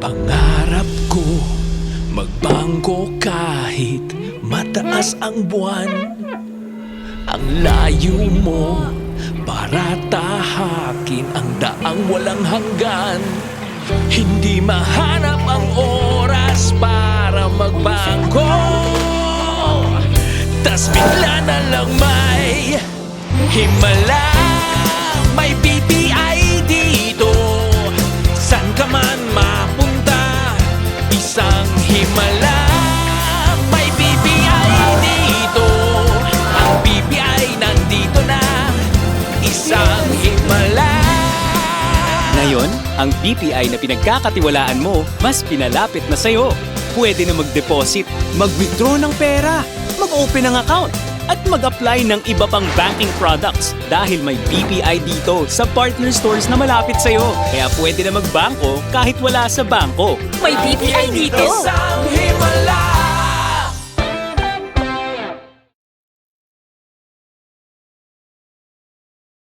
Pangarap ko magbangko kahit mataas ang buwan. Ang layo mo para tahakin ang daang walang hanggan. Hindi mahanap ang oras para magbangko. Tas bigla na lang may himala. May BPI dito, san ka man mapunta, isang himala. May BPI dito, ang BPI nandito na, isang himala. Ngayon, ang BPI na pinagkakatiwalaan mo, mas pinalapit na sa'yo. Pwede na mag-deposit, mag-withdraw ng pera, mag-open ng account, at mag-apply ng iba pang banking products dahil may BPI dito sa partner stores na malapit sa'yo. Kaya pwede na magbangko kahit wala sa bangko. May BPI dito! Isang himala.